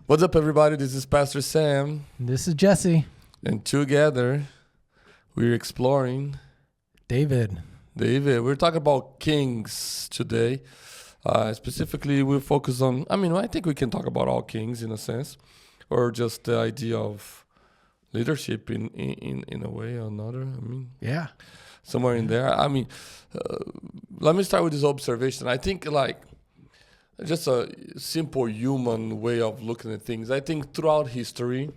What's up, everybody? This is Pastor Sam, This is Jesse. and together we're exploring David. We're talking about kings today. Specifically, we'll focus on, I think we can talk about all kings in a sense, or just the idea of leadership in a way or another. Yeah. Somewhere in there. Let me start with this observation. I think, just a simple human way of looking at things. I think throughout history,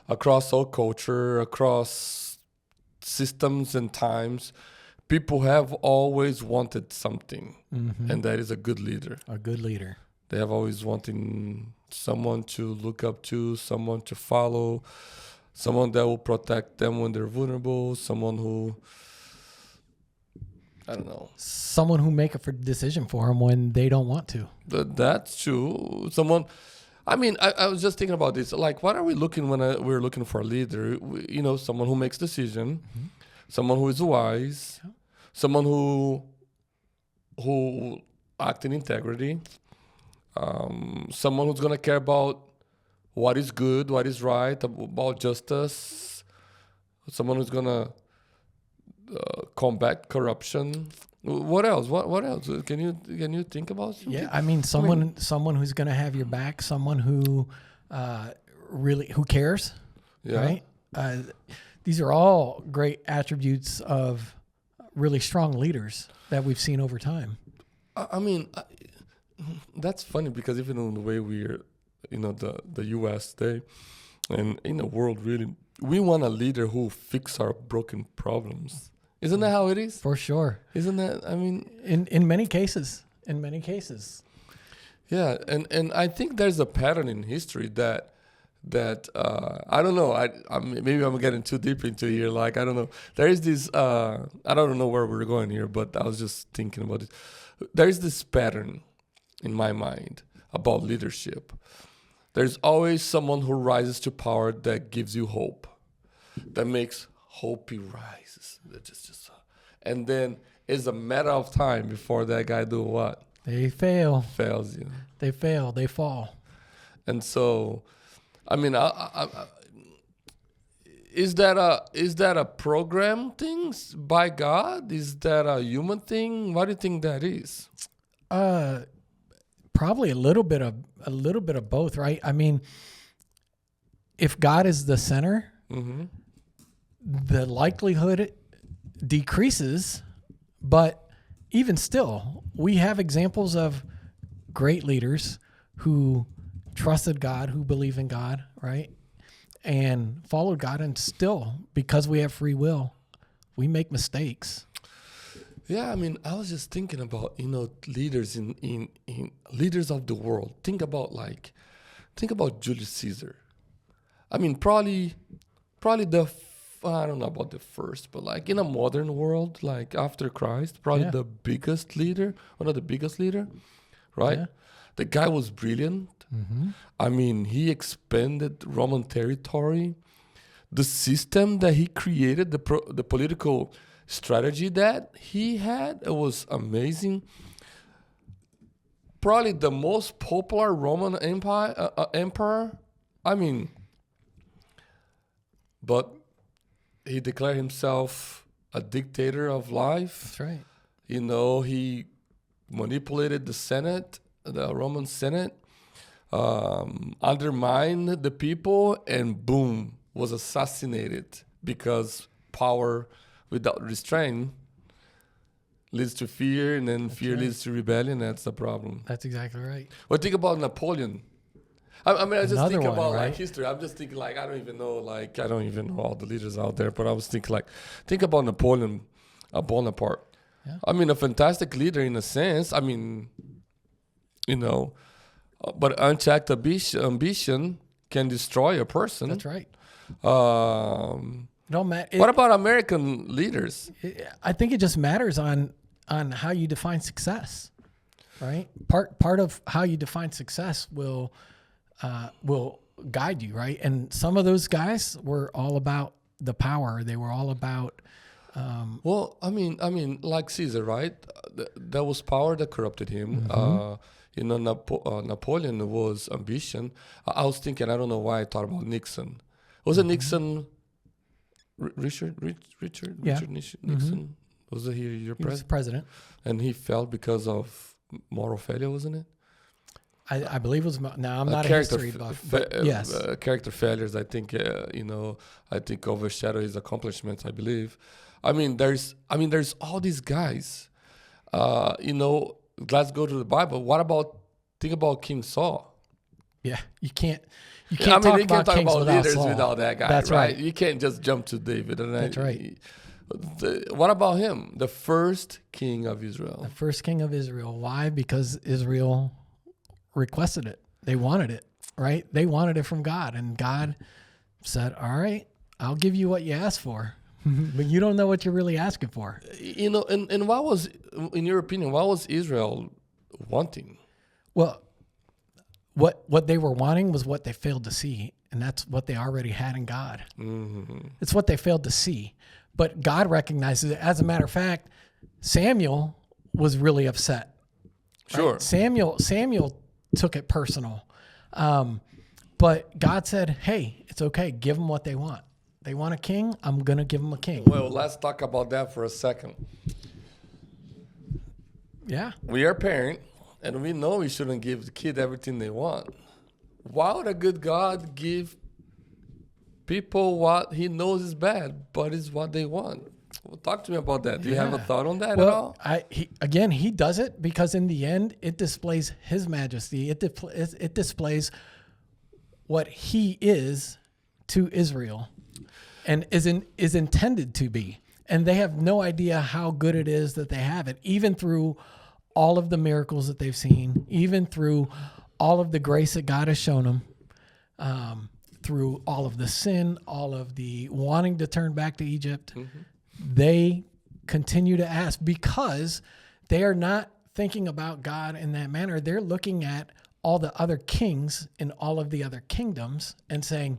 across all culture, across systems and times, people have always wanted something, and that is a good leader. A good leader. They have always wanted someone to look up to, someone to follow, someone that will protect them when they're vulnerable, someone who, I don't know. Someone who make a decision for them when they don't want to. That's true. Someone, I was just thinking about this. Like, what are we looking when we're looking for a leader? Someone who makes decision, someone who is wise, someone who act in integrity, someone who's gonna care about what is good, what is right, about justice, someone who's gonna combat corruption. What else? What else? Can you think about something? Yeah, someone who's going to have your back, someone who who cares, right? These are all great attributes of really strong leaders that we've seen over time. That's funny because even in the way we're, the U.S. today, and in the world really, we want a leader who fix our broken problems. Isn't that how it is? For sure. Isn't that, in many cases. Yeah, and I think there's a pattern in history that I don't know. Maybe I'm getting too deep into here. Like, I don't know. There is this. I don't know where we're going here, but I was just thinking about it. There is this pattern in my mind about leadership. There's always someone who rises to power that gives you hope, that makes hope rises. And then it's a matter of time before that guy do what? They fail. Fails, They fail. They fall. And so, is that a program thing by God? Is that a human thing? What do you think that is? Probably a little bit of both, right? If God is the center, the likelihood decreases, but even still, we have examples of great leaders who trusted God, who believe in God, right? And followed God, and still, because we have free will, we make mistakes. Yeah, I was just thinking about, leaders in leaders of the world. Think about Julius Caesar. Probably I don't know about the first, but like in a modern world, like after Christ, probably the biggest leader, one of the biggest leader, right? Yeah. The guy was brilliant. He expanded Roman territory. The system that he created, the political strategy that he had, it was amazing. Probably the most popular Roman emperor. But he declared himself a dictator of life. That's right. He manipulated the Senate, the Roman Senate, undermined the people, and boom, was assassinated because power without restraint leads to fear, and then fear leads to rebellion. That's the problem. That's exactly right. Well, think about Napoleon. I just think about right? History. I'm just thinking I don't even know all the leaders out there, but I was thinking think about Napoleon Bonaparte. Yeah. A fantastic leader in a sense. But unchecked ambition can destroy a person. That's right. What about American leaders? I think it just matters on how you define success, right? Part of how you define success will guide you, right? And some of those guys were all about the power. They were all about. Like Caesar, right? That was power that corrupted him. Napoleon was ambition. I was thinking, I don't know why I thought about Nixon. Was it Nixon? Richard Yeah. Nixon? Was it your He was president? president. And he fell because of moral failure, wasn't it? I believe it was. Now I'm not a history buff, but yes. Character failures. I think I think overshadow his accomplishments. I believe. I mean, there's all these guys. Let's go to the Bible. Think about King Saul. Yeah, you can't talk about kings without leaders Saul. without that guy. That's right. You can't just jump to David. That's right. What about him? The first king of Israel. The first king of Israel. Why? Because Israel requested it. They wanted it, right? They wanted it from God, and God said, "All right, I'll give you what you asked for, but you don't know what you're really asking for." And what was, in your opinion, what was Israel wanting? Well, what they were wanting was what they failed to see, and that's what they already had in God. Mm-hmm. It's what they failed to see, but God recognizes it. As a matter of fact, Samuel was really upset. Sure. Right? Samuel took it personal, but God said, "Hey, it's okay. Give them what they want. They want a king. I'm gonna give them a king." Well, let's talk about that for a second. Yeah. We are parent, and we know we shouldn't give the kid everything they want. Why would a good God give people what he knows is bad, but is what they want? Well, talk to me about that. Do you have a thought on that at all? He does it because in the end, it displays his majesty. It displays what he is to Israel and is intended to be. And they have no idea how good it is that they have it, even through all of the miracles that they've seen, even through all of the grace that God has shown them, through all of the sin, all of the wanting to turn back to Egypt. Mm-hmm. They continue to ask because they are not thinking about God in that manner. They're looking at all the other kings in all of the other kingdoms and saying,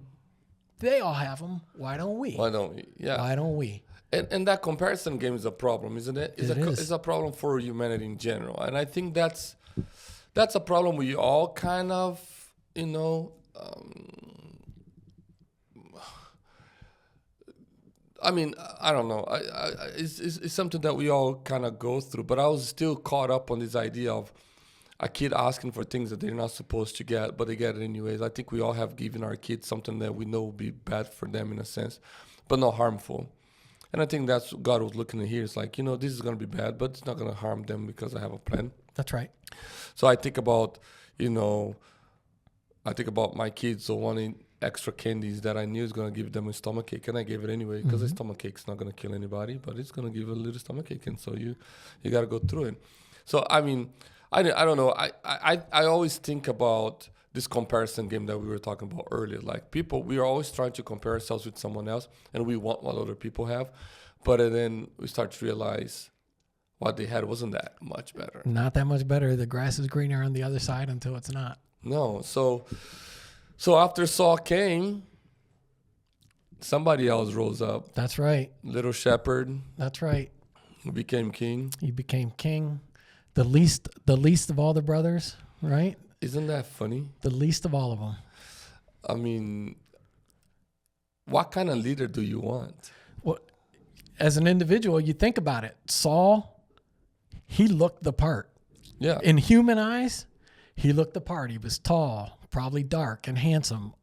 they all have them. Why don't we? Why don't we? Yeah. Why don't we? And that comparison game is a problem, isn't it? It's a problem for humanity in general. And I think that's a problem we all kind of, I don't know. It's something that we all kind of go through. But I was still caught up on this idea of a kid asking for things that they're not supposed to get, but they get it anyways. I think we all have given our kids something that we know will be bad for them in a sense, but not harmful. And I think that's what God was looking at here. It's like, this is going to be bad, but it's not going to harm them because I have a plan. That's right. So I think about, my kids wanting extra candies that I knew is going to give them a stomachache, and I gave it anyway because a stomachache's not going to kill anybody, but it's going to give a little stomachache, and so you got to go through it. So I don't know. I always think about this comparison game that we were talking about earlier. Like we are always trying to compare ourselves with someone else, and we want what other people have, but then we start to realize what they had wasn't that much better. Not that much better. The grass is greener on the other side until it's not. No. So after Saul came, somebody else rose up. That's right. Little shepherd. That's right. Who became king. He became king. The least of all the brothers, right? Isn't that funny? The least of all of them. I mean, what kind of leader do you want? Well, as an individual, you think about it. Saul, he looked the part. Yeah. In human eyes, he looked the part. He was tall, probably dark and handsome.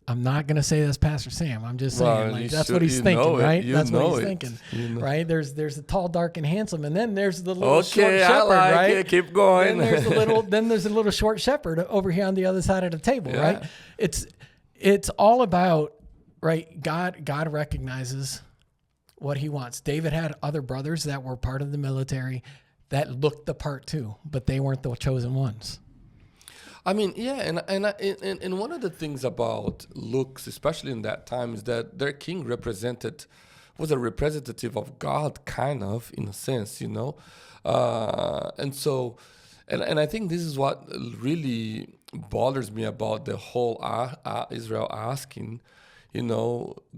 I'm not going to say that's Pastor Sam. I'm just saying, that's what he's thinking, right? That's what he's thinking, right? There's the tall, dark, and handsome, and then there's the little short shepherd, right? It. Keep going. Then there's a little short shepherd over here on the other side of the table, right? It's all about, right? God recognizes what he wants. David had other brothers that were part of the military that looked the part too, but they weren't the chosen ones. I mean, yeah, and one of the things about looks, especially in that time, is that their king was a representative of God, kind of, in a sense, and so, and I think this is what really bothers me about the whole Israel asking,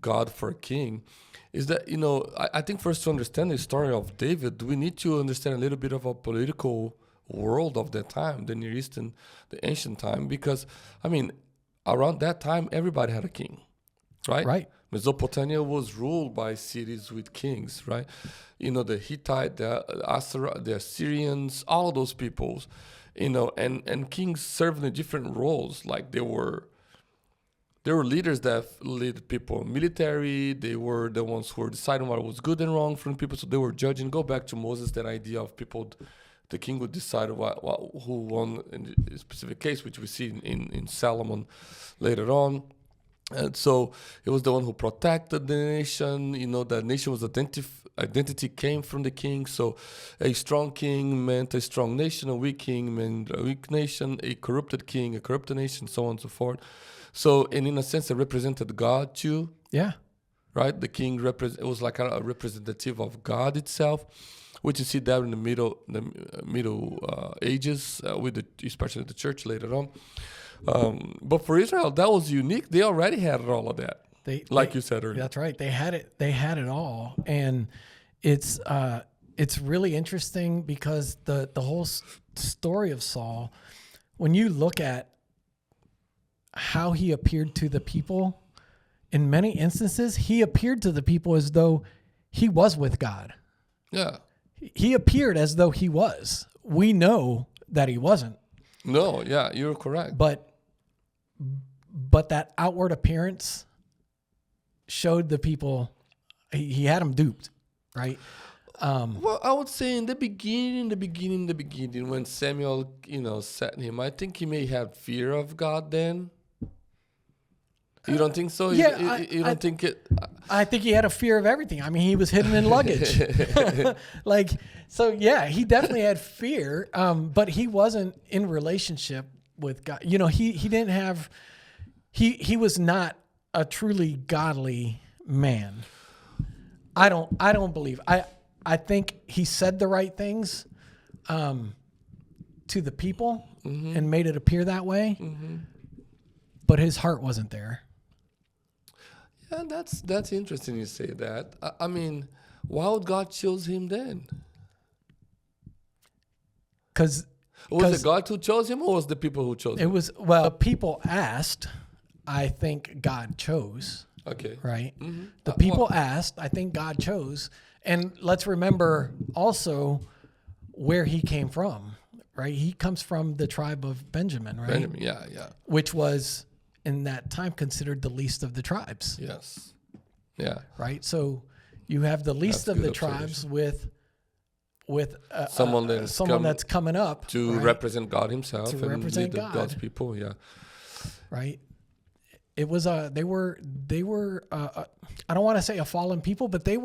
God for a king, is that, I think for us to understand the story of David, we need to understand a little bit of a political world of that time, the Near Eastern, the ancient time, because I mean, around that time, everybody had a king, right? Right. Mesopotamia was ruled by cities with kings, right? The Hittite, the Assyrians, all those peoples, and kings served in different roles. Like they were leaders that led people military. They were the ones who were deciding what was good and wrong from people. So they were judging. Go back to Moses, that idea of people, the king would decide who won in a specific case, which we see in Solomon later on. And so it was the one who protected the nation. The nation was identity came from the king. So a strong king meant a strong nation. A weak king meant a weak nation. A corrupted king, a corrupted nation, so on and so forth. So, and in a sense, it represented God too. Yeah. Right? The king it was like a representative of God itself, which you see that in the Middle Ages, especially the church later on. But for Israel, that was unique. They already had all of that. You said earlier. That's right. They had it. They had it all, and it's really interesting because the whole story of Saul, when you look at how he appeared to the people, in many instances, he appeared to the people as though he was with God. Yeah. He appeared as though he was. We know that he wasn't. No, yeah, you're correct. But that outward appearance showed the people he had them duped, right? Well, I would say in the beginning, when Samuel, set him, I think he may have fear of God then. You don't think so? Yeah, you don't think it? I think he had a fear of everything. I mean, he was hidden in luggage. He definitely had fear, but he wasn't in relationship with God. He didn't have, he was not a truly godly man. I don't believe. I think he said the right things to the people and made it appear that way, but his heart wasn't there. Yeah, that's interesting you say that. I mean, why would God choose him then? Was it God who chose him, or was the people who chose him? The people asked. I think God chose. Okay. Right? Mm-hmm. The people asked. I think God chose. And let's remember also where he came from, right? He comes from the tribe of Benjamin, right? Benjamin, yeah. Which was, in that time, considered the least of the tribes. Yes. Yeah. Right? So you have the least of the tribes with someone that's coming up to represent God himself and represent lead God's people. Yeah. Right. It was they were I don't want to say a fallen people, but they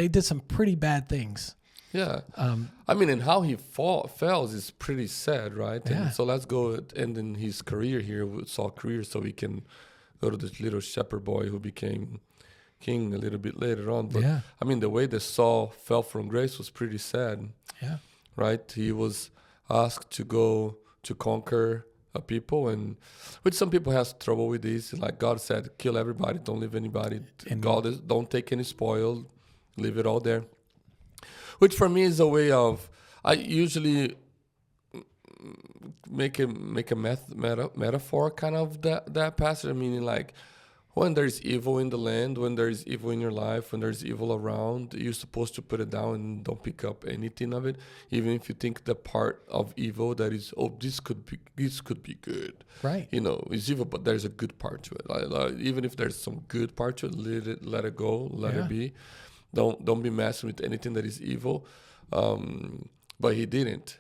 did some pretty bad things. Yeah. I mean, and how he fails is pretty sad, right? Yeah. And so let's go end in his career here, Saul's career, so we can go to this little shepherd boy who became king a little bit later on. But yeah. I mean, the way that Saul fell from grace was pretty sad. Yeah. Right? He was asked to go to conquer a people, and which some people have trouble with this. Like God said, kill everybody, don't leave anybody. Don't take any spoil, leave it all there. Which for me is a way of, I usually make a metaphor kind of that passage, meaning like when there's evil in the land, when there's evil in your life, when there's evil around, you're supposed to put it down and don't pick up anything of it, even if you think the part of evil that is, this could be good. Right. It's evil, but there's a good part to it. Like, even if there's some good part to it, let it go, let it be. Don't be messing with anything that is evil. But he didn't.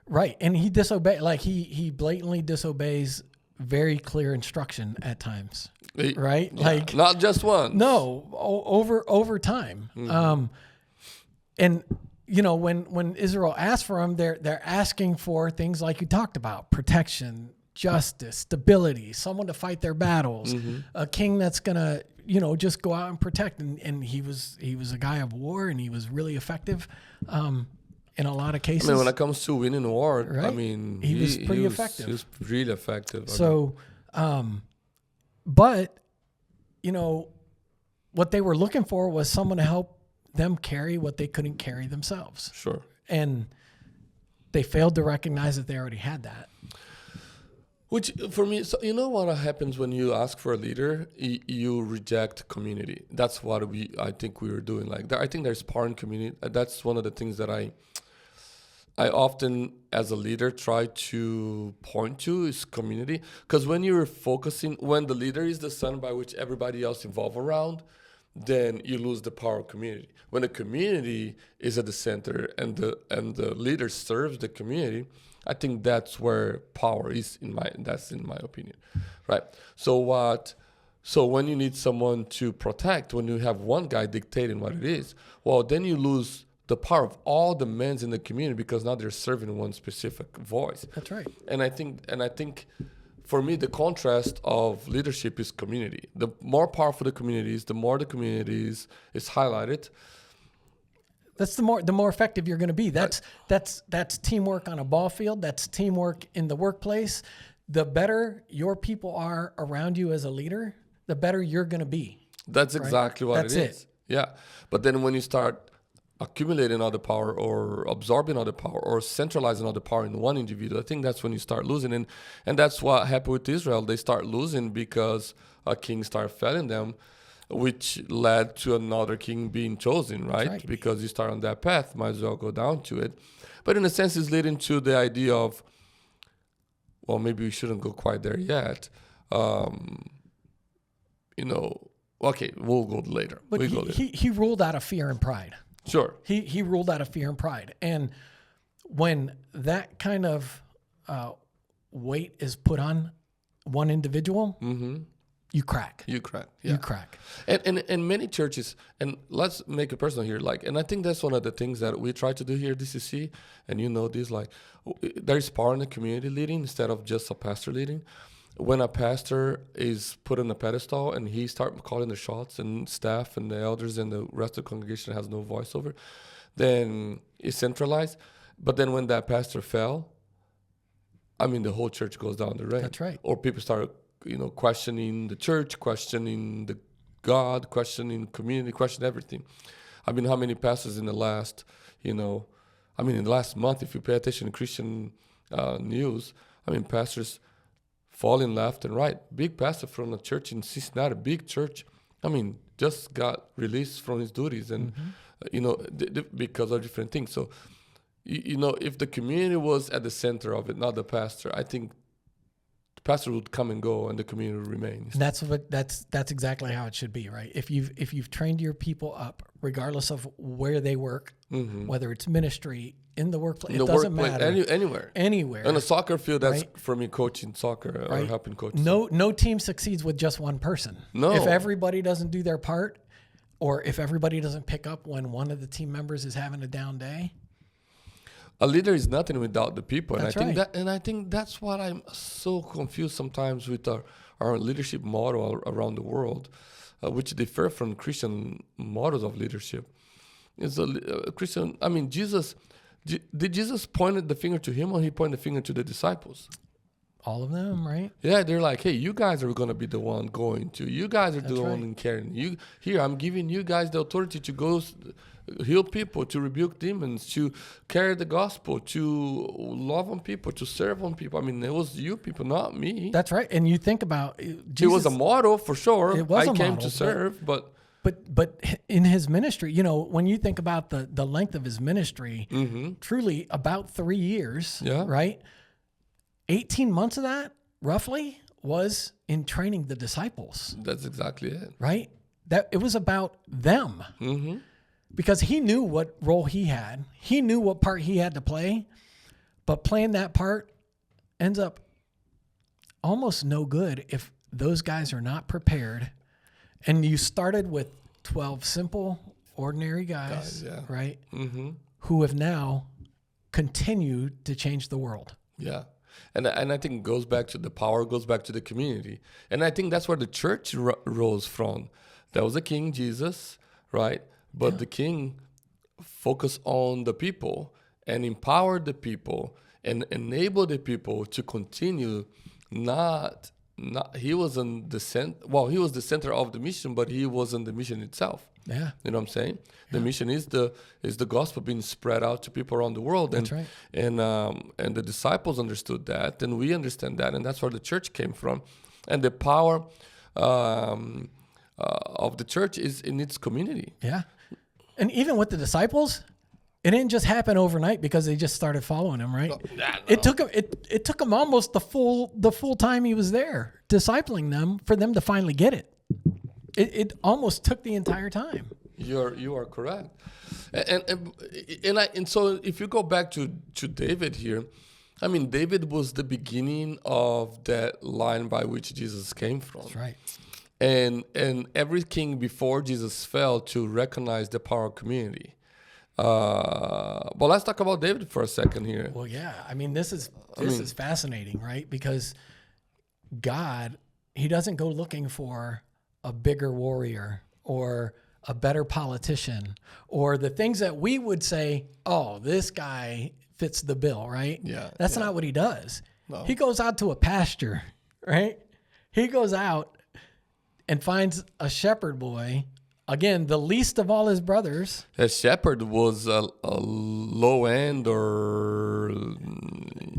Right. And he disobeyed, like he blatantly disobeys very clear instruction at times. Right? Yeah, like not just once. No, over time. Mm-hmm. And when Israel asks for him, they're asking for things like you talked about: protection, justice, stability, someone to fight their battles, a king that's gonna just go out and protect. And he was a guy of war, and he was really effective in a lot of cases. I mean, when it comes to winning a war, right? I mean, he was pretty effective. He was really effective. So, but what they were looking for was someone to help them carry what they couldn't carry themselves. Sure. And they failed to recognize that they already had that. Which for me, so you know what happens when you ask for a leader, you reject community. That's what I think we were doing. Like I think there's power in community. That's one of the things that I often, as a leader, try to point to is community. Because when when the leader is the sun by which everybody else involved around, then you lose the power of community. When the community is at the center and the leader serves the community, I think that's where power is in my opinion, right? So when you need someone to protect, when you have one guy dictating what it is, well, then you lose the power of all the men in the community because now they're serving one specific voice. That's right. And I think for me, the contrast of leadership is community. The more powerful the community is, the more the community is highlighted. That's the more effective you're going to be. That's teamwork on a ball field. That's teamwork in the workplace. The better your people are around you as a leader, the better you're going to be. That's exactly what That's it is. Yeah. But then when you start accumulating all the power or absorbing all the power or centralizing all the power in one individual, I think that's when you start losing. And that's what happened with Israel. They start losing because a king started failing them, which led to another king being chosen, right? Because you start on that path, might as well go down to it. But in a sense, it's leading to the idea of, well, maybe we shouldn't go quite there yet. Okay, we'll go later. But he ruled out of fear and pride. Sure. He ruled out of fear and pride. And when that kind of weight is put on one individual, you crack. Yeah. You crack. And many churches, and let's make it personal here, and I think that's one of the things that we try to do here at DCC, and you know this, there's power in the community leading instead of just a pastor leading. When a pastor is put on a pedestal and he starts calling the shots and staff and the elders and the rest of the congregation has no voice over, then it's centralized. But then when that pastor fell, the whole church goes down the drain. That's right. Or people start questioning the church, questioning the God, questioning community, questioning everything. How many pastors in the last, in the last month, if you pay attention to Christian news, pastors falling left and right. Big pastor from a church in Cincinnati, big church, just got released from his duties and, because of different things. So, if the community was at the center of it, not the pastor, I think the pastor would come and go and the community would remain. That's exactly how it should be, right? If you've trained your people up, regardless of where they work, whether it's ministry, in the workplace, it doesn't matter. Anywhere. On a soccer field, that's for me coaching soccer or helping coach. No team succeeds with just one person. No. If everybody doesn't do their part, or if everybody doesn't pick up when one of the team members is having a down day, a leader is nothing without the people. That's and I think that's what I'm so confused sometimes with our leadership model around the world, which differ from Christian models of leadership. It's a Christian. Jesus. Did Jesus point the finger to him or he pointed the finger to the disciples? All of them, right? Yeah, they're like, hey, you guys are going to be the one going to. You guys are the one carrying. You here, I'm giving you guys the authority to go heal people, to rebuke demons, to carry the gospel, to love on people, to serve on people. It was you people, not me. That's right. And you think about Jesus. It was a model for sure. It was I came to serve, but in his ministry, when you think about the length of his ministry, truly about 3 years, right? 18 months of that, roughly, was in training the disciples. That's exactly it. Right? That it was about them. Because he knew what role he had. He knew what part he had to play. But playing that part ends up almost no good if those guys are not prepared. And you started with 12 simple, ordinary guys, right? Who have now continued to change the world. Yeah. And I think it goes back to the power, goes back to the community. And I think that's where the church rose from. There was a king, Jesus, right? But the king focused on the people and empowered the people and enabled the people to continue not not, he wasn't the center. Well, he was the center of the mission, but he wasn't the mission itself. Yeah. You know what I'm saying? The mission is the gospel being spread out to people around the world. That's right. And the disciples understood that, and we understand that, and that's where the church came from. And the power of the church is in its community. Yeah. And even with the disciples, it didn't just happen overnight because they just started following him, right? It took him almost the full time he was there, discipling them, for them to finally get it. It almost took the entire time. You are correct, and so if you go back to David here, I mean, David was the beginning of that line by which Jesus came from. That's right. And every king before Jesus fell to recognize the power of community. But let's talk about David for a second here. Well, yeah. I mean, this is fascinating, right? Because God, he doesn't go looking for a bigger warrior or a better politician or the things that we would say, oh, this guy fits the bill, right? Yeah. That's not what he does. No. He goes out to a pasture, right? He goes out and finds a shepherd boy, again, the least of all his brothers. A shepherd was a low end, or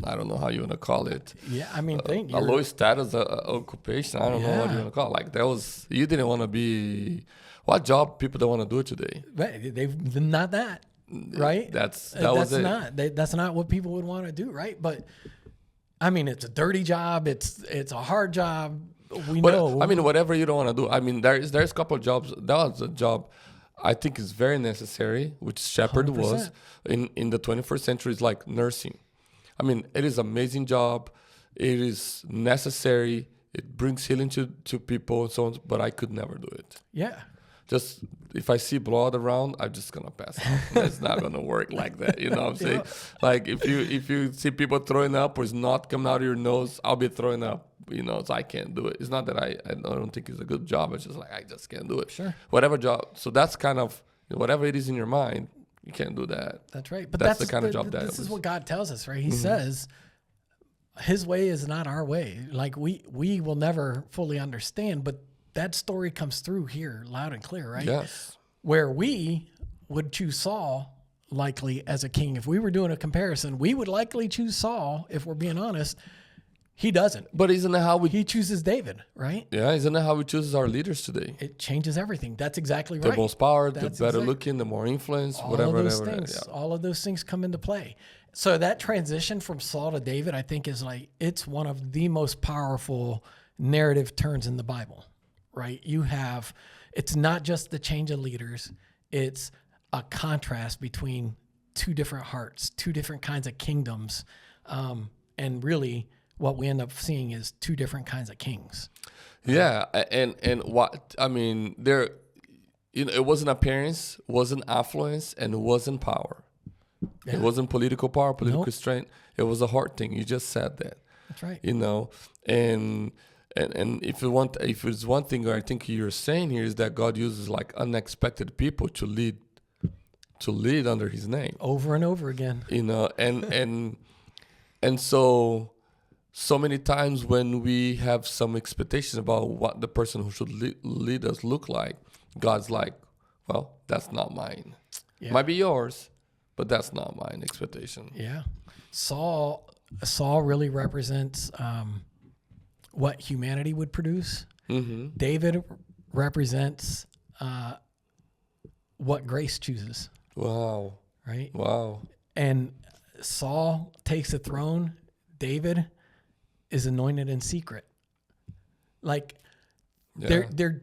I don't know how you want to call it. Yeah, I mean, a low status occupation. I don't know what you want to call it. Like, that was, you didn't want to be, what job people don't want to do today? They've not that, right? That's not what people would want to do, right? But I mean, it's a dirty job. It's a hard job. We know. I mean, whatever you don't want to do. I mean, there's a couple of jobs. That was a job I think is very necessary, which shepherd 100%. was in the 21st century. Is like nursing. I mean, it is an amazing job. It is necessary. It brings healing to people and so on. But I could never do it. Yeah. Just if I see blood around, I'm just gonna pass out. It's not gonna work like that. You know what I'm saying? Like if you see people throwing up or it's not coming out of your nose, I'll be throwing up. You know, so I can't do it. It's not that I don't think it's a good job. It's just like I just can't do it. Sure. Whatever job. So that's kind of whatever it is in your mind, you can't do that. That's right. But that's the kind of job that this is what God tells us, right? He says his way is not our way. Like we will never fully understand, but that story comes through here loud and clear, right? Yes. Where we would choose Saul likely as a king. If we were doing a comparison, we would likely choose Saul, if we're being honest. He doesn't. But isn't that how he chooses David, right? Yeah, isn't that how we choose our leaders today? It changes everything. That's exactly right. The most power, the better looking, the more influence, whatever. All of those things. Yeah. All of those things come into play. So that transition from Saul to David, I think, is like, it's one of the most powerful narrative turns in the Bible, right? It's not just the change of leaders. It's a contrast between two different hearts, two different kinds of kingdoms. And really what we end up seeing is two different kinds of kings. Yeah. And what, I mean, it wasn't appearance, wasn't affluence, and it wasn't power. Yeah. It wasn't political power, political strength. It was a heart thing. You just said that. That's right. You know, and if it's one thing I think you're saying here is that God uses like unexpected people to lead under His name over and over again. You know, and so many times when we have some expectations about what the person who should lead us look like, God's like, well, that's not mine. Yeah. Might be yours, but that's not mine expectation. Yeah. Saul really represents what humanity would produce. Mm-hmm. David represents what grace chooses. Wow. Right? Wow. And Saul takes the throne. David is anointed in secret. Like, they're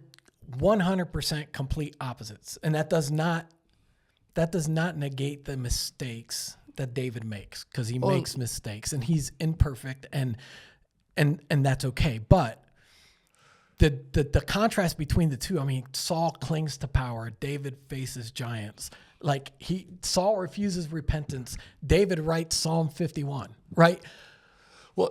100% complete opposites. And that does not negate the mistakes that David makes, because he makes mistakes and he's imperfect and that's okay. But the contrast between the two, I mean, Saul clings to power, David faces giants. Like Saul refuses repentance. David writes Psalm 51, right? Well,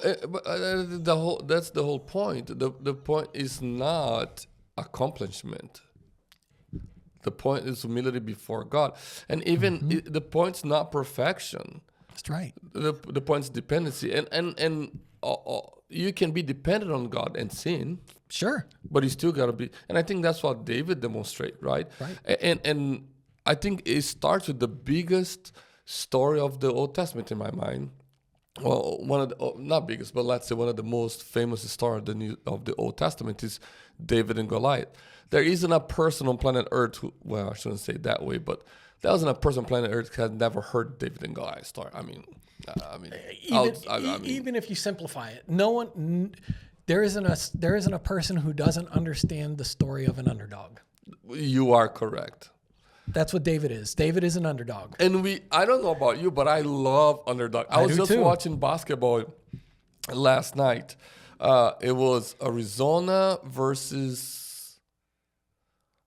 that's the whole point. The point is not accomplishment. The point is humility before God. And even the point's not perfection. That's right. The point is dependency, and you can be dependent on God and sin, Sure. but you still gotta be. And I think that's what David demonstrated, right? Right. And I think it starts with the biggest story of the Old Testament in my mind. Well, one of the not biggest, but let's say one of the most famous stories of the Old Testament is David and Goliath. There isn't a person on planet Earth who, well, I shouldn't say it that way, but there wasn't a person on planet Earth who had never heard David and Goliath story. I mean, Even if you simplify it, no one, there isn't a person who doesn't understand the story of an underdog. you are correct. That's what David is. David is an underdog. And I don't know about you, but I love underdog. I was do just too. watching basketball last night. It was Arizona versus,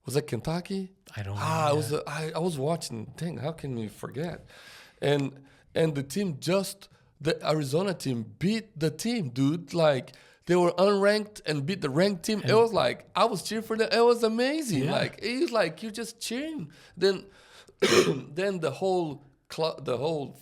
was it Kentucky? I don't know. I was watching. Dang, how can we forget? And the Arizona team beat the team, dude. Like, they were unranked and beat the ranked team. It was like, I was cheering for them. It was amazing. Yeah. Like, it was like you're just cheering. Then then the whole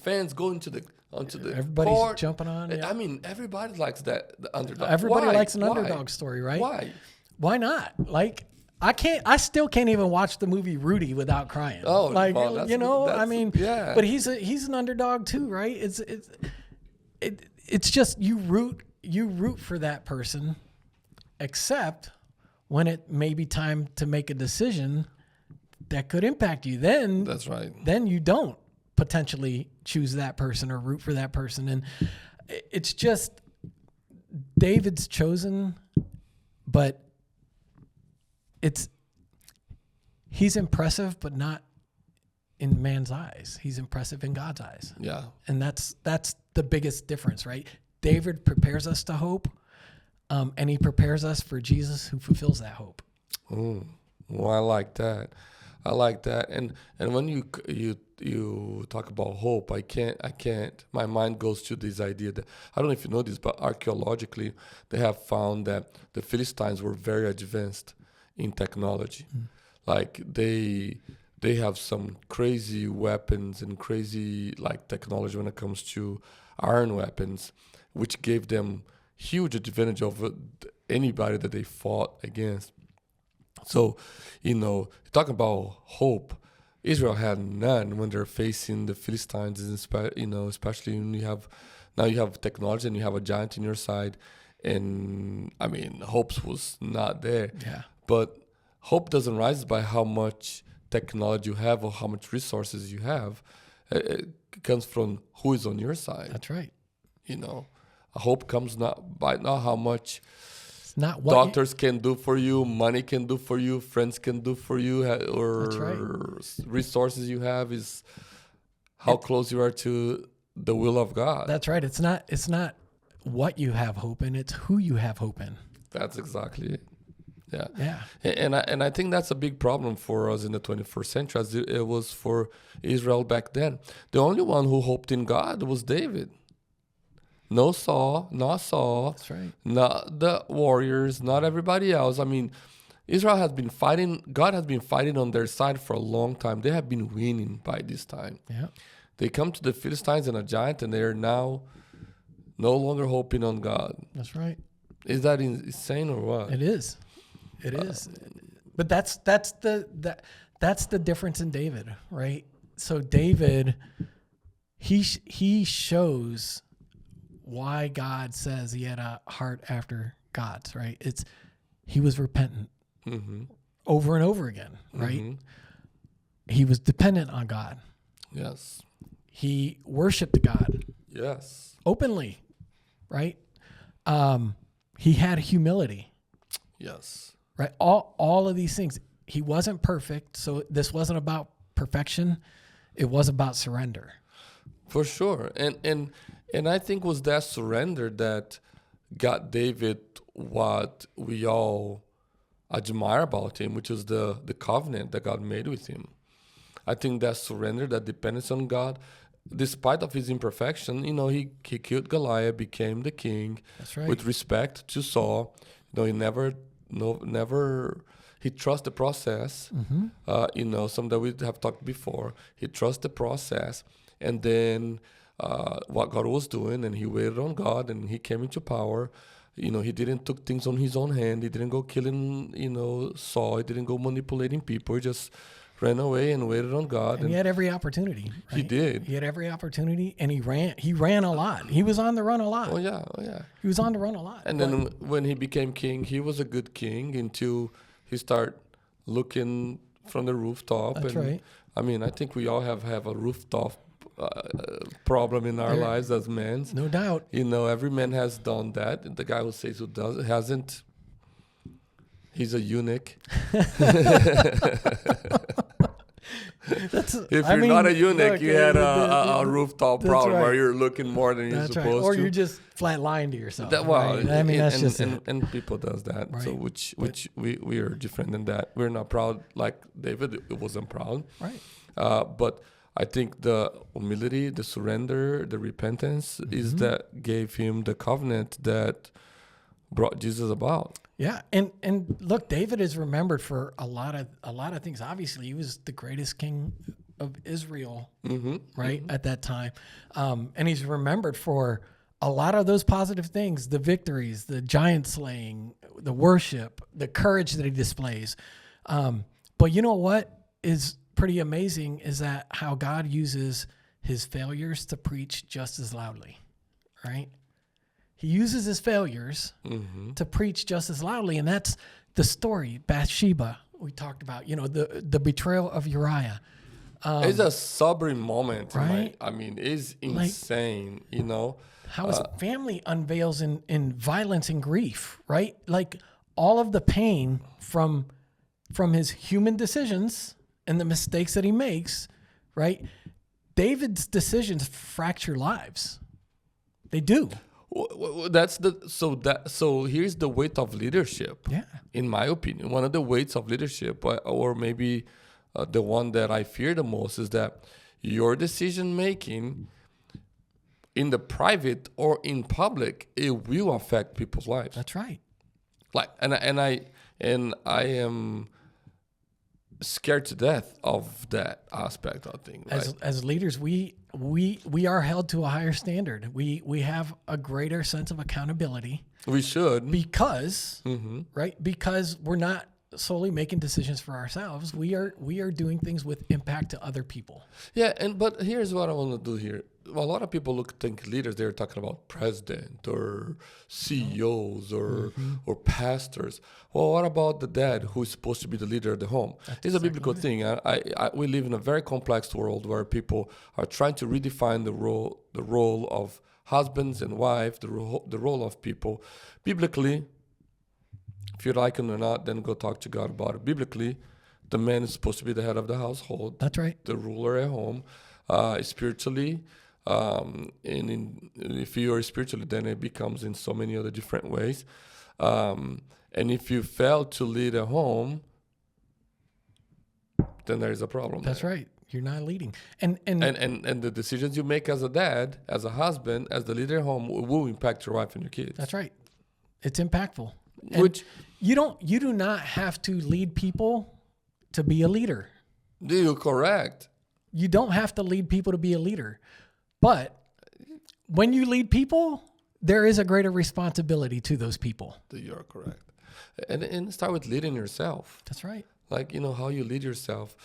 fans go onto the Everybody's court. jumping on. Yeah. I mean, everybody likes the underdog. Everybody Why? likes an Why? underdog story, right? Why? Why not? Like, I still can't even watch the movie Rudy without crying. Oh, like, well, I that's- mean, yeah. but he's an underdog too, right? It's just you root for that person, except when it may be time to make a decision that could impact you. Then That's right. Then you don't potentially choose that person or root for that person. And it's just David's chosen, but he's impressive, but not in man's eyes. He's impressive in God's eyes. Yeah. And that's the biggest difference, right? David prepares us to hope, and he prepares us for Jesus who fulfills that hope. Well, I like that. And when you talk about hope, I can't. My mind goes to this idea that, I don't know if you know this, but archaeologically they have found that the Philistines were very advanced in technology. Like they have some crazy weapons and crazy like technology when it comes to iron weapons, which gave them huge advantage over anybody that they fought against. So, talking about hope, Israel had none when they're facing the Philistines, especially when you have technology and you have a giant in your side. And I mean, hope was not there. Yeah. But hope doesn't rise by how much technology you have or how much resources you have. It comes from who is on your side. That's right. Hope comes not how much It's not what doctors can do for you, money can do for you, friends can do for you, or That's right. resources you have. Is how close you are to the will of God. That's right. It's not what you have hope in, it's who you have hope in. That's exactly it. Yeah. Yeah. And I think that's a big problem for us in the 21st century, as it was for Israel back then. The only one who hoped in God was David. Not Saul, That's right. not the warriors, not everybody else. I mean, Israel has been fighting, God has been fighting on their side for a long time. They have been winning by this time. Yeah. They come to the Philistines and a giant, and they are now no longer hoping on God. That's right. Is that insane or what? It is. It is. But that's the difference in David, right? So David, he shows why God says he had a heart after God's, right? He was repentant over and over again, right? He was dependent on God. Yes. He worshiped God Yes. openly, right? He had humility, Yes. right? All of these things. He wasn't perfect, so this wasn't about perfection. It was about surrender. For sure. And I think was that surrender that got David what we all admire about him, which is the covenant that God made with him. I think that surrender, that dependence on God, despite of his imperfection, he killed Goliath, became the king. That's right. With respect to Saul. He never he trusts the process. Something that we have talked before. He trusts the process. And then what God was doing, and he waited on God, and he came into power. He didn't took things on his own hand. He didn't go killing, Saul. He didn't go manipulating people. He just ran away and waited on God. And he had every opportunity. Right? He did. He had every opportunity, and he ran. He ran a lot. He was on the run a lot. Oh yeah. He was on the run a lot. And then when he became king, he was a good king until he started looking from the rooftop. That's right. I mean, I think we all have a rooftop problem in our lives as men. No doubt. Every man has done that. The guy who says who hasn't, he's a eunuch. If you're not a eunuch, look, you had a rooftop problem where you're looking more than you're supposed to. Or you're just flat lying to yourself. Right? I mean, that's just it. And people does that. Right. So which we are different than that. We're not proud like David. It wasn't proud. Right. But I think the humility, the surrender, the repentance is that gave him the covenant that brought Jesus about. Yeah, and look, David is remembered for a lot of things. Obviously, he was the greatest king of Israel, right, at that time, and he's remembered for a lot of those positive things: the victories, the giant slaying, the worship, the courage that he displays. But you know what is pretty amazing is that how God uses his failures to preach just as loudly, right? He uses his failures to preach just as loudly, and that's the story. Bathsheba, we talked about, the betrayal of Uriah. It's a sobering moment, right? It's insane, How his family unveils in violence and grief, right? Like all of the pain from his human decisions and the mistakes that he makes, right? David's decisions fracture lives. They do. So here's the weight of leadership. Yeah. In my opinion, one of the weights of leadership, or maybe the one that I fear the most, is that your decision making in the private or in public, it will affect people's lives. That's right. And I am scared to death of that aspect of things. Right? As leaders, we are held to a higher standard. We have a greater sense of accountability. We should, because right, because we're not solely making decisions for ourselves. We are doing things with impact to other people. Yeah, but here's what I want to do here. A lot of people think leaders, they're talking about president or CEOs or pastors. Well, what about the dad who's supposed to be the leader of the home? It's a biblical thing. We live in a very complex world where people are trying to redefine the role of husbands and wives, the role of people. Biblically, if you like it or not, then go talk to God about it. Biblically, the man is supposed to be the head of the household. That's right. The ruler at home. Spiritually, if you are spiritually, then it becomes in so many other different ways. And if you fail to lead a home, then there is a problem. That's there. right. You're not leading. And the decisions you make as a dad, as a husband, as the leader at home will impact your wife and your kids. That's right. It's impactful. Which you do not have to lead people to be a leader. You're correct. You don't have to lead people to be a leader. But when you lead people, there is a greater responsibility to those people. You're correct. And start with leading yourself. That's right. Like, how you lead yourself.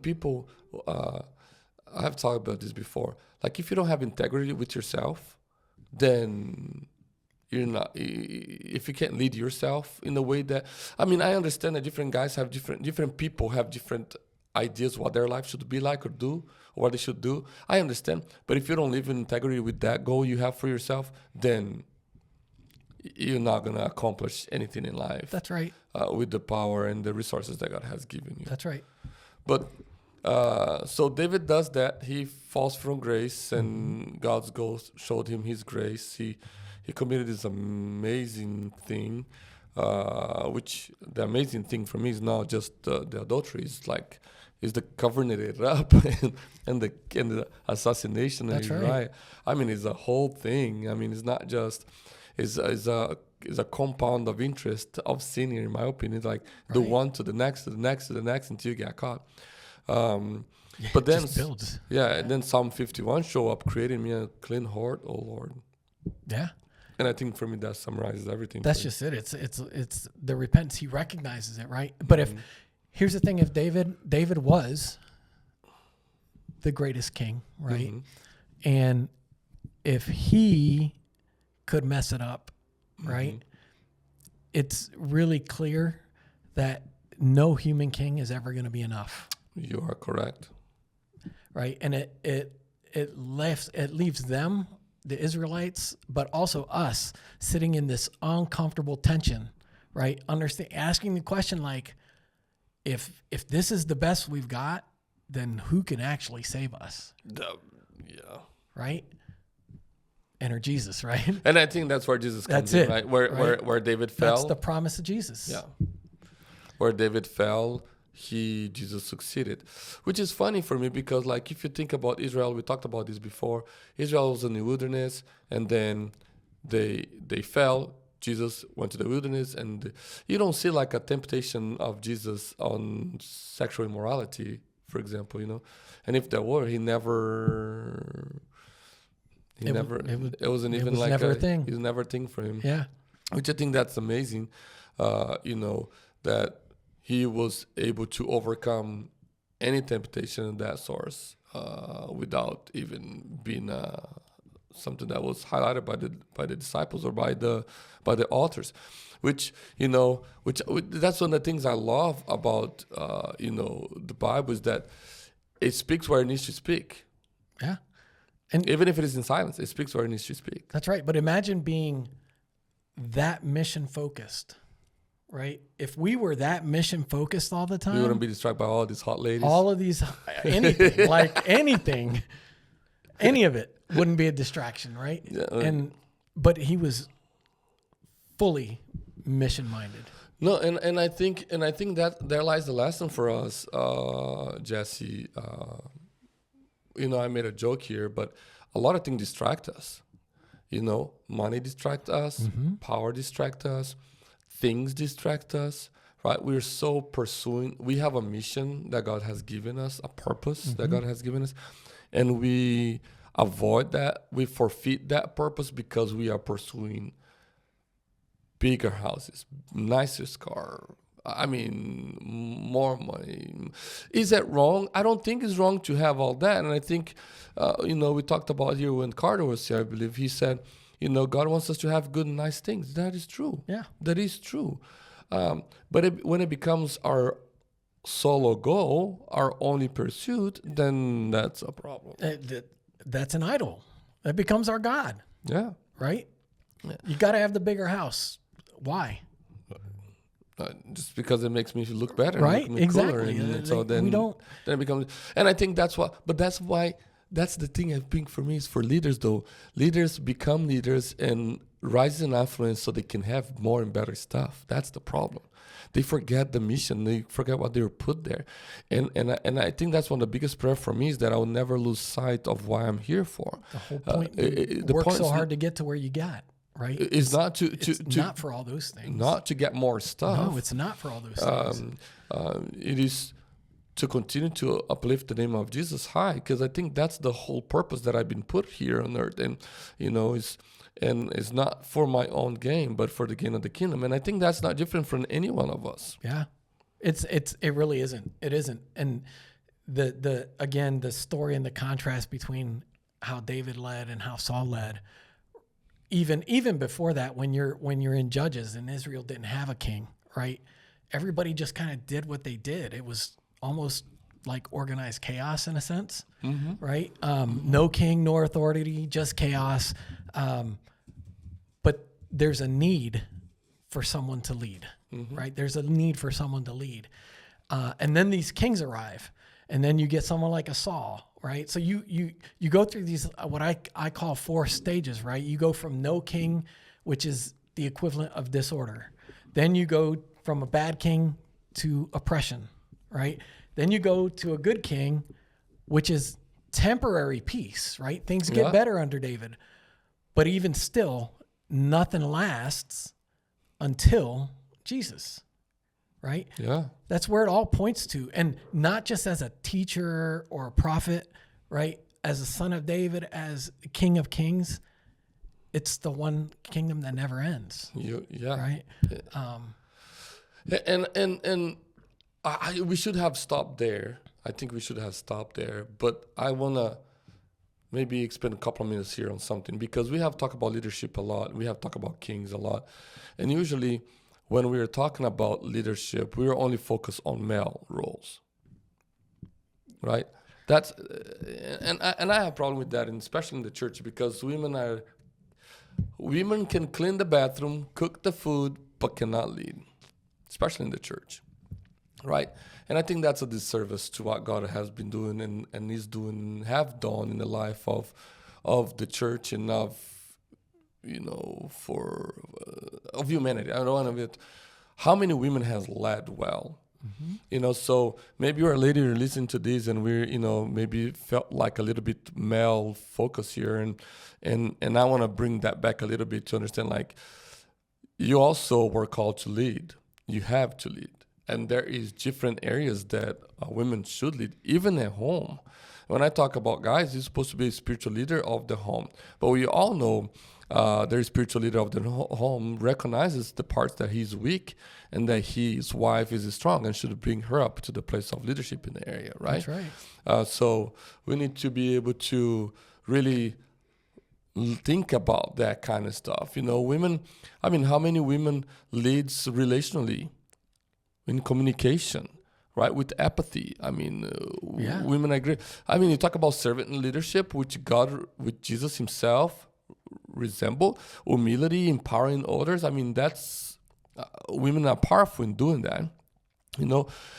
People, I've talked about this before. Like, if you don't have integrity with yourself, then you're not, if you can't lead yourself in a way that, I understand that different guys have different people have different ideas what their life should be like or do, or what they should do. I understand. But if you don't live in integrity with that goal you have for yourself, then you're not going to accomplish anything in life. That's right. With the power and the resources that God has given you. That's right. But so David does that. He falls from grace, and God's ghost showed him his grace. He committed this amazing thing, which the amazing thing for me is not just the adultery. It's the covering it up and the assassination. That's right. Right. It's a whole thing. It's not just is a compound of interest of sin. In my opinion, it's like the one to the next to the next to the next until you get caught. But then, just builds. and then Psalm 51 show up, creating me a clean heart, oh Lord. Yeah. And I think for me that summarizes everything. That's just it. It's the repentance. He recognizes it, right? But if here's the thing, if David was the greatest king, right? And if he could mess it up, right? It's really clear that no human king is ever going to be enough. You are correct. Right? And it leaves them, the Israelites, but also us, sitting in this uncomfortable tension, right? Asking the question like, if this is the best we've got, then who can actually save us? Yeah. Right? Enter Jesus, right? And I think that's where Jesus comes That's in, it, right? right? Where David fell. That's the promise of Jesus. Yeah. Where David fell, Jesus succeeded. Which is funny for me because, like, if you think about Israel, we talked about this before. Israel was in the wilderness, and then they fell. Jesus went to the wilderness, and you don't see like a temptation of Jesus on sexual immorality, for example, you know. And if there were, it wasn't even like never a thing. It was never a thing for him. Yeah. Which I think that's amazing, that he was able to overcome any temptation of that source without even being something that was highlighted by the disciples or by the authors. Which that's one of the things I love about the Bible is that it speaks where it needs to speak. Yeah. And even if it is in silence, it speaks where it needs to speak. That's right. But imagine being that mission focused, right? If we were that mission focused all the time, we wouldn't be distracted by all these hot ladies. All of these, anything, anything, any of it wouldn't be a distraction, right? Yeah, but he was fully mission minded. No, and I think that there lies the lesson for us, Jesse. I made a joke here, but a lot of things distract us. Money distract us, power distract us, things distract us, right? We're so pursuing. We have a mission that God has given us, a purpose that God has given us, and we avoid that. We forfeit that purpose because we are pursuing bigger houses, nicest car. I mean, more money. Is that wrong? I don't think it's wrong to have all that. And I think, we talked about here when Carter was here, I believe. He said, God wants us to have good and nice things. That is true. Yeah. That is true. But when it becomes our solo goal, our only pursuit, then that's a problem. That's an idol. That becomes our God. Yeah. Right? Yeah. You got to have the bigger house. Why? Just because it makes me look better, right? Make me Exactly. Cooler. And so then it becomes, and I think that's why that's the thing. I think for me is for leaders though. Leaders become leaders and rise in affluence so they can have more and better stuff. That's the problem. They forget the mission. They forget what they were put there, and I think that's one of the biggest prayer for me is that I will never lose sight of why I'm here for. The whole point. Work so hard to get to where you got. Right? It's not not for all those things. Not to get more stuff. No, it's not for all those things. It is to continue to uplift the name of Jesus high, because I think that's the whole purpose that I've been put here on earth, and it's not for my own gain, but for the gain of the kingdom. And I think that's not different from any one of us. Yeah, it really isn't. It isn't. And the story and the contrast between how David led and how Saul led. Even before that, when you're in Judges and Israel didn't have a king, right? Everybody just kind of did what they did. It was almost like organized chaos in a sense, right? No king nor authority, just chaos. But there's a need for someone to lead, right? There's a need for someone to lead. And then these kings arrive, and then you get someone like a Saul, right? So you go through these, what I call 4 stages, right? You go from no king, which is the equivalent of disorder. Then you go from a bad king to oppression, right? Then you go to a good king, which is temporary peace, right? Things get better under David. But even still, nothing lasts until Jesus, right? Yeah. That's where it all points to. And not just as a teacher or a prophet, right? As a son of David, as King of Kings, it's the one kingdom that never ends, Yeah. right? We should have stopped there. I think we should have stopped there. But I want to maybe spend a couple of minutes here on something, because we have talked about leadership a lot. We have talked about kings a lot. And usually when we are talking about leadership, we are only focused on male roles, right? That's and I have a problem with that, and especially in the church, because women can clean the bathroom, cook the food, but cannot lead, especially in the church, right? And I think that's a disservice to what God has been doing and is doing, have done in the life of the church and of humanity. I don't want to. How many women has led well? Mm-hmm. So maybe you're a lady who listening to this, and we're, maybe felt like a little bit male focus here, and I want to bring that back a little bit to understand, like, you also were called to lead. You have to lead, and there is different areas that women should lead, even at home. When I talk about guys, he's supposed to be a spiritual leader of the home, but we all know their spiritual leader of the home recognizes the parts that he's weak and that his wife is strong and should bring her up to the place of leadership in the area, right? That's right. So we need to be able to really think about that kind of stuff. Women, how many women leads relationally in communication, right? With apathy. Women agree. You talk about servant leadership, which Jesus himself resemble, humility, empowering others. That's women are powerful in doing that.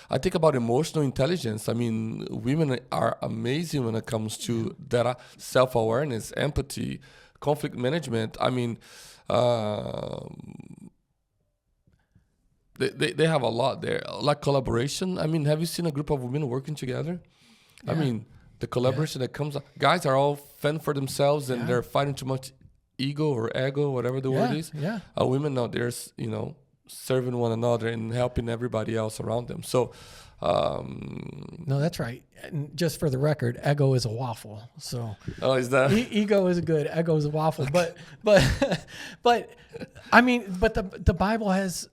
I think about emotional intelligence. Women are amazing when it comes to data, self-awareness, empathy, conflict management. They have a lot there, like collaboration. Have you seen a group of women working together? Yeah. The collaboration that comes up. Guys are all fend for themselves, and they're fighting too much ego or ego, whatever the word is. Yeah. Women out there, serving one another and helping everybody else around them. So, no, that's right. And just for the record, ego is a waffle. So, is that ego is good, ego is a waffle. But the Bible has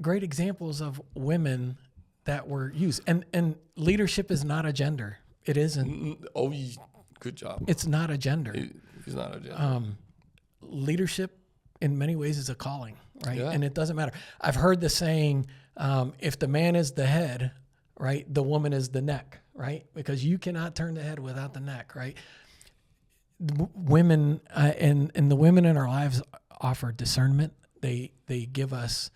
great examples of women that were used, and leadership is not a gender. It isn't. Oh, good job. It's not a gender. It's not a gender. Leadership, in many ways, is a calling, right? Yeah. And it doesn't matter. I've heard the saying, if the man is the head, right, the woman is the neck, right? Because you cannot turn the head without the neck, right? Women and the women in our lives offer discernment. They give us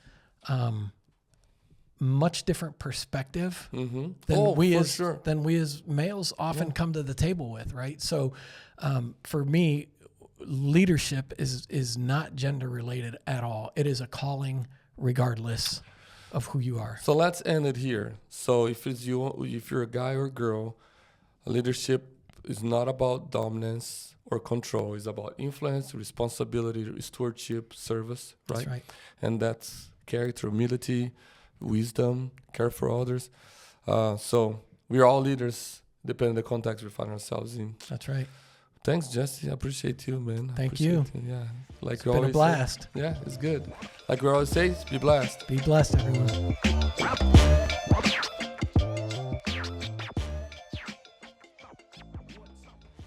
much different perspective than we as males often come to the table with, right? So for me, leadership is not gender related at all. It is a calling regardless of who you are. So let's end it here. So if you're a guy or a girl, leadership is not about dominance or control. It's about influence, responsibility, stewardship, service, right? That's right. And that's character, humility, wisdom, care for others. So we are all leaders, depending on the context we find ourselves in. That's right. Thanks, Jesse. I appreciate you, man. Thank you. Yeah. Like it's been a blast. Yeah, it's good. Like we always say, be blessed. Be blessed, everyone.